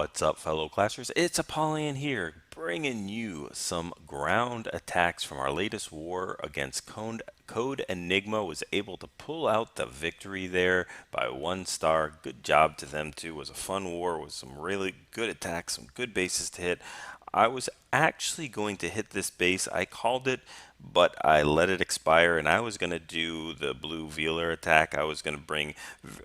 What's up, fellow classers? It's Apollyon here, bringing you some ground attacks from our latest war against Code Enigma. Was able to pull out the victory there by 1 star. Good job to them too. It was a fun war with some really good attacks, some good bases to hit. I was actually going to hit this base. I called it, but I let it expire, and I was going to do the Blu3Pealer attack. I was going to bring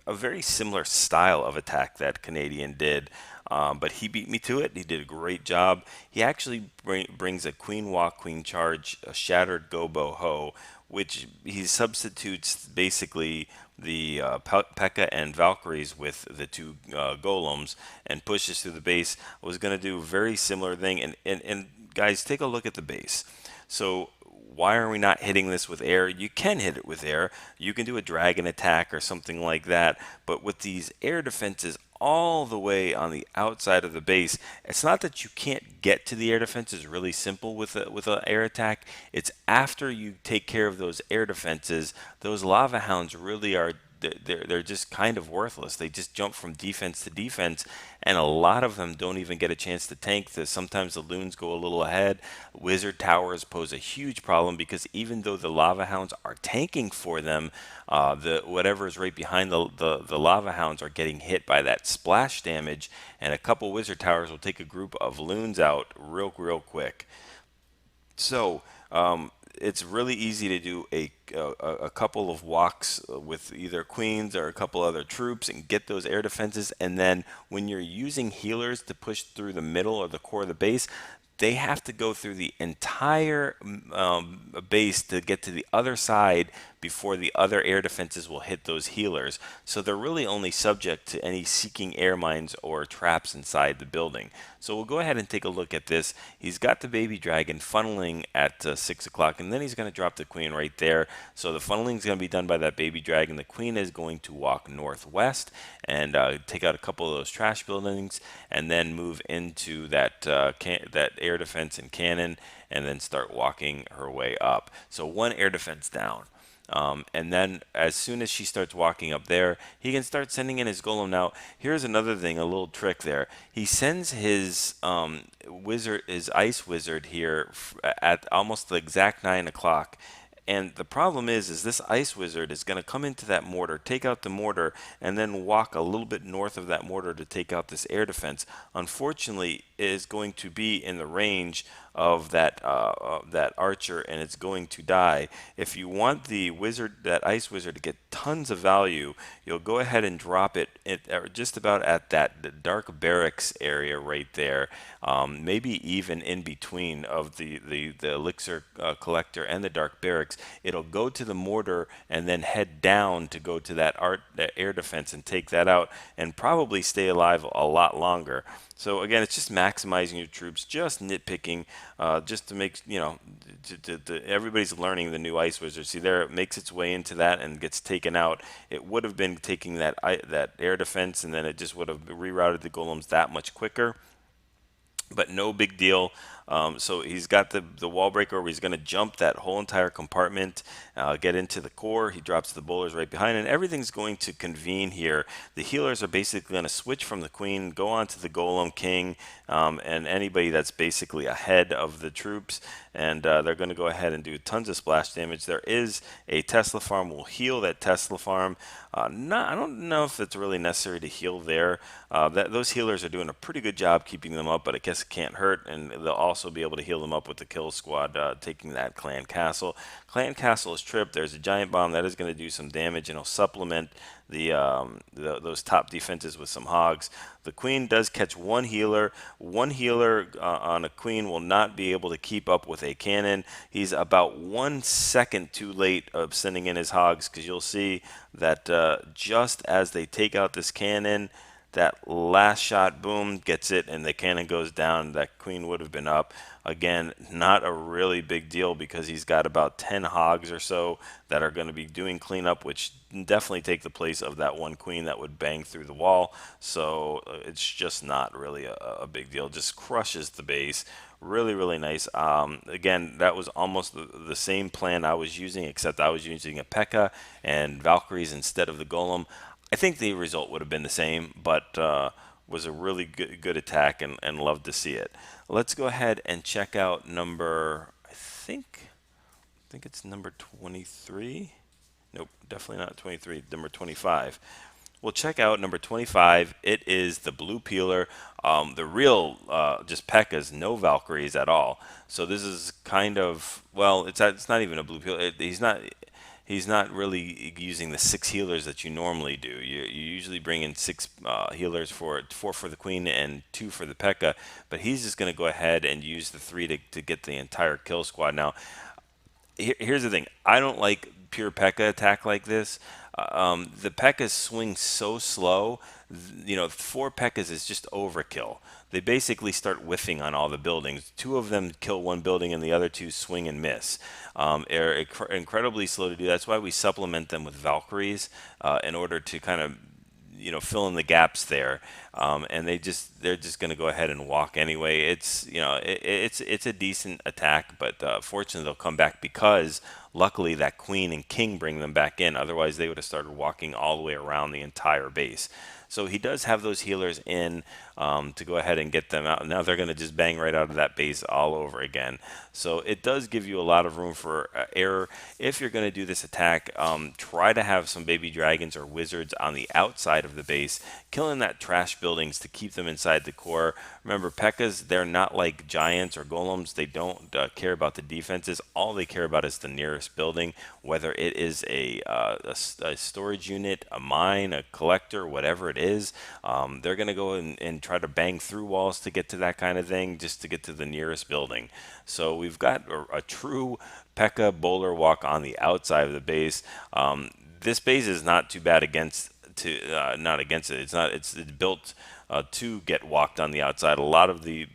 a very similar style of attack that Canadian did, but he beat me to it. He did a great job. He actually brings a queen walk, queen charge, a shattered GoHoBo, which he substitutes basically the Pekka and Valkyries with the two golems and pushes through the base. I was going to do a very similar thing, and guys, take a look at the base. So why are we not hitting this with air? You can hit it with air. You can do a dragon attack or something like that. But with these air defenses all the way on the outside of the base, it's not that you can't get to the air defenses really simple with an air attack. It's after you take care of those air defenses, those lava hounds really are they're just kind of worthless. They just jump from defense to defense, and a lot of them don't even get a chance to tank. Sometimes the loons go a little ahead. Wizard towers pose a huge problem because even though the lava hounds are tanking for them, the whatever is right behind the lava hounds are getting hit by that splash damage, and a couple wizard towers will take a group of loons out real quick. So it's really easy to do a couple of walks with either queens or a couple other troops and get those air defenses. And then when you're using healers to push through the middle or the core of the base, they have to go through the entire base to get to the other side before the other air defenses will hit those healers. So they're really only subject to any seeking air mines or traps inside the building. So we'll go ahead and take a look at this. He's got the baby dragon funneling at 6 o'clock, and then he's going to drop the queen right there. So the funneling is going to be done by that baby dragon. The queen is going to walk northwest and take out a couple of those trash buildings, and then move into that air defense and cannon, and then start walking her way up. So one air defense down. And then as soon as she starts walking up there, he can start sending in his golem. Now, here's another thing, a little trick there. He sends his his ice wizard here at almost the exact 9 o'clock. And the problem is this ice wizard is going to come into that mortar, take out the mortar, and then walk a little bit north of that mortar to take out this air defense. Unfortunately, it is going to be in the range of that archer, and it's going to die. If you want the wizard, that ice wizard, to get tons of value, you'll go ahead and drop it just about at the dark barracks area right there. Maybe even in between of the elixir collector and the dark barracks. It'll go to the mortar and then head down to go to that air defense and take that out, and probably stay alive a lot longer. So again, it's just maximizing your troops, just nitpicking, just to make, everybody's learning the new Ice Wizard. See there, it makes its way into that and gets taken out. It would have been taking that air defense, and then it just would have rerouted the golems that much quicker. But no big deal. So he's got the wall breaker where he's going to jump that whole entire compartment, get into the core. He drops the bowlers right behind, and everything's going to convene here. The healers are basically going to switch from the queen, go on to the golem king, and anybody that's basically ahead of the troops, and they're going to go ahead and do tons of splash damage. There is a Tesla farm. We'll heal that Tesla farm. I don't know if it's really necessary to heal there. Those healers are doing a pretty good job keeping them up, but I guess it can't hurt, and they'll also be able to heal them up with the kill squad taking that clan castle. Clan castle is tripped. There's a giant bomb that is going to do some damage, and it'll supplement those top defenses with some hogs. The queen does catch one healer. One healer on a queen will not be able to keep up with a cannon. He's about 1 second too late of sending in his hogs, because you'll see that just as they take out this cannon, that last shot, boom, gets it, and the cannon goes down. That queen would have been up. Again, not a really big deal, because he's got about 10 hogs or so that are going to be doing cleanup, which definitely take the place of that one queen that would bang through the wall. So it's just not really a big deal. Just crushes the base. Really nice. Again, that was almost the same plan I was using, except I was using a Pekka and Valkyries instead of the Golem. I think the result would have been the same, but was a really good attack, and love to see it. Let's go ahead and check out number, I think it's number 23. Nope, definitely not 23. Number 25. We'll check out number 25. It is the Blu3Pealer. The real just Pekkas, no Valkyries at all. So this is kind of, well, it's not even a Blu3Pealer. He's not really using the 6 healers that you normally do. You usually bring in 6 healers, 4 for the queen and 2 for the Pekka, but he's just going to go ahead and use the 3 to get the entire kill squad. Now, here's the thing. I don't like pure Pekka attack like this. The Pekkas swing so slow. 4 Pekkas is just overkill. They basically start whiffing on all the buildings. 2 of them kill 1 building, and the other 2 swing and miss. They're incredibly slow to do. That's why we supplement them with Valkyries in order to kind of fill in the gaps there, and they're just going to go ahead and walk anyway. It's a decent attack, but fortunately they'll come back because luckily that queen and king bring them back in. Otherwise they would have started walking all the way around the entire base. So he does have those healers in to go ahead and get them out. Now they're going to just bang right out of that base all over again. So it does give you a lot of room for error. If you're going to do this attack, try to have some baby dragons or wizards on the outside of the base, killing that trash buildings to keep them inside the core. Remember, Pekkas, they're not like giants or golems. They don't care about the defenses. All they care about is the nearest building, whether it is a storage unit, a mine, a collector, whatever it is. They're going to go and try to bang through walls to get to that kind of thing, just to get to the nearest building. So we've got a true Pekka bowler walk on the outside of the base. This base is not too bad not against it. It's built to get walked on the outside.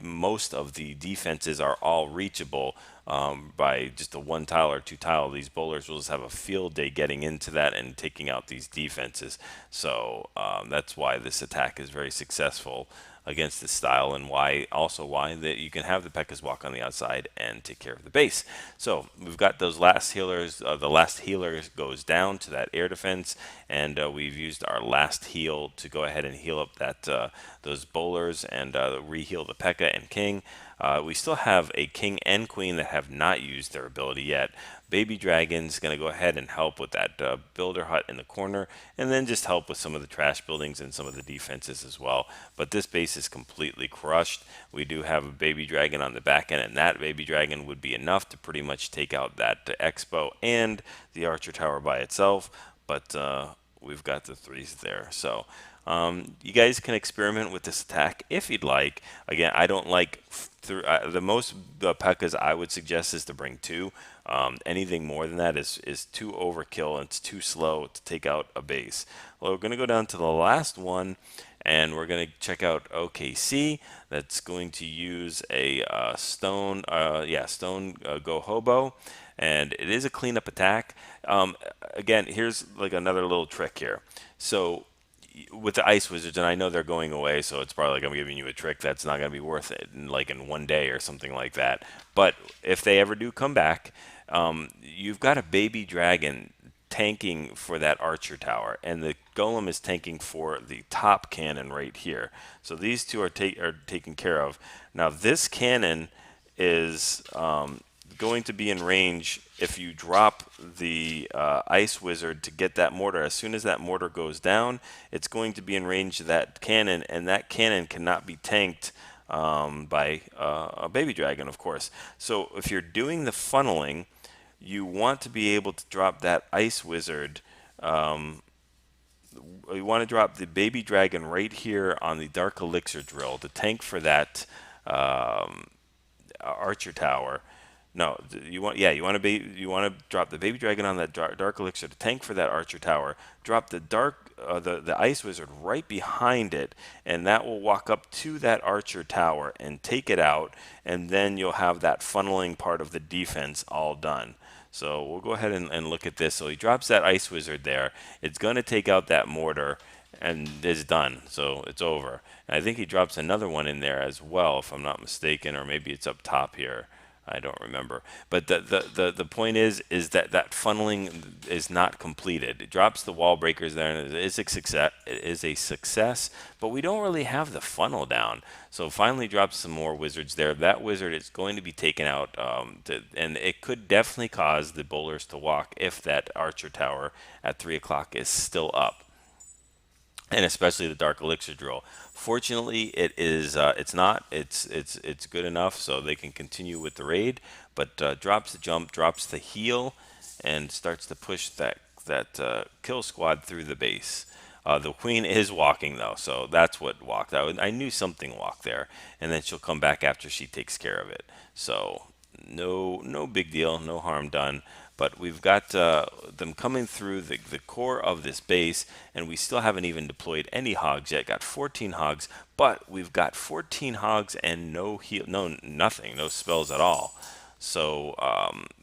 Most of the defenses are all reachable by just a 1 tile or 2 tile. These bowlers will just have a field day getting into that and taking out these defenses. So that's why this attack is very successful against this style, and why that you can have the Pekkas walk on the outside and take care of the base. So we've got those last healers. The last healer goes down to that air defense, and we've used our last heal to go ahead and heal up those bowlers and re-heal the Pekka and king. We still have a king and queen that have not used their ability yet. Baby Dragon's going to go ahead and help with that builder hut in the corner, and then just help with some of the trash buildings and some of the defenses as well. But this base is completely crushed. We do have a Baby Dragon on the back end, and that Baby Dragon would be enough to pretty much take out that Expo and the Archer Tower by itself. But we've got the 3s there. So you guys can experiment with this attack if you'd like. Again, I don't like the most Pekkas I would suggest is to bring 2. Anything more than that is too overkill, and it's too slow to take out a base. Well, we're going to go down to the last one, and we're going to check out OKC. That's going to use a stone GoHoBo, and it is a cleanup attack. Again, here's like another little trick here. So with the ice wizards, and I know they're going away, so it's probably like I'm giving you a trick that's not going to be worth it in 1 day or something like that. But if they ever do come back, you've got a baby dragon tanking for that archer tower, and the golem is tanking for the top cannon right here. So these 2 are taken care of. Now this cannon is going to be in range if you drop the ice wizard to get that mortar. As soon as that mortar goes down, it's going to be in range of that cannon, and that cannon cannot be tanked by a baby dragon, of course. So if you're doing the funneling, you want to be able to drop that ice wizard. You want to drop the baby dragon right here on the dark elixir drill to tank for that archer tower. No, you want to drop the baby dragon on that dark elixir to tank for that archer tower. Drop the ice wizard right behind it, and that will walk up to that archer tower and take it out, and then you'll have that funneling part of the defense all done. So we'll go ahead and look at this. So he drops that ice wizard there. It's going to take out that mortar, and it's done. So it's over. And I think he drops another one in there as well, if I'm not mistaken, or maybe it's up top here. I don't remember. But the point is that that funneling is not completed. It drops the wall breakers there, and it is a success. It is a success, but we don't really have the funnel down. So finally drops some more wizards there. That wizard is going to be taken out, and it could definitely cause the bowlers to walk if that archer tower at 3 o'clock is still up, and especially the dark elixir drill. Fortunately, it is it's not it's good enough so they can continue with the raid, but drops the jump, drops the heal, and starts to push that kill squad through the base. The queen is walking though, so that's what walked. I knew something walked there, and then she'll come back after she takes care of it. So no big deal, no harm done. But we've got them coming through the core of this base, and we still haven't even deployed any hogs yet. Got 14 hogs, but we've got 14 hogs and no heal, no nothing, no spells at all. So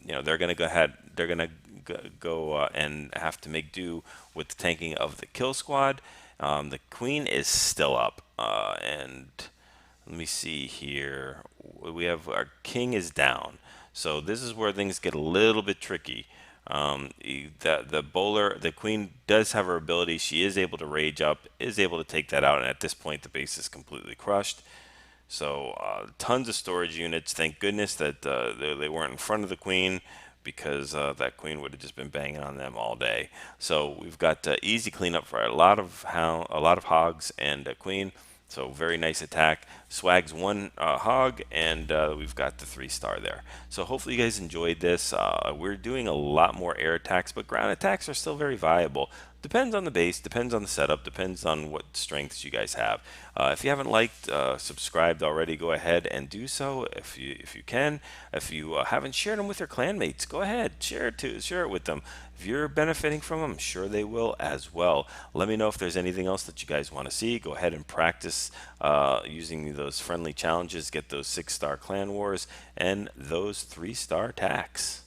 they're gonna go ahead. They're gonna go and have to make do with the tanking of the kill squad. The queen is still up, and let me see here. We have our king is down. So this is where things get a little bit tricky. The bowler, the queen does have her ability. She is able to rage up, is able to take that out, and at this point the base is completely crushed. So tons of storage units. Thank goodness that they weren't in front of the queen, because that queen would have just been banging on them all day. So we've got easy cleanup for a lot of hogs and a queen. So very nice attack. Swags one hog, and we've got the 3-star there. So hopefully you guys enjoyed this. We're doing a lot more air attacks, but ground attacks are still very viable. Depends on the base, depends on the setup, depends on what strengths you guys have. If you haven't liked, subscribed already, go ahead and do so if you can. If you haven't shared them with your clanmates, go ahead, share it with them. If you're benefiting from them, I'm sure they will as well. Let me know if there's anything else that you guys want to see. Go ahead and practice using those friendly challenges, get those 6-star clan wars and those 3-star attacks.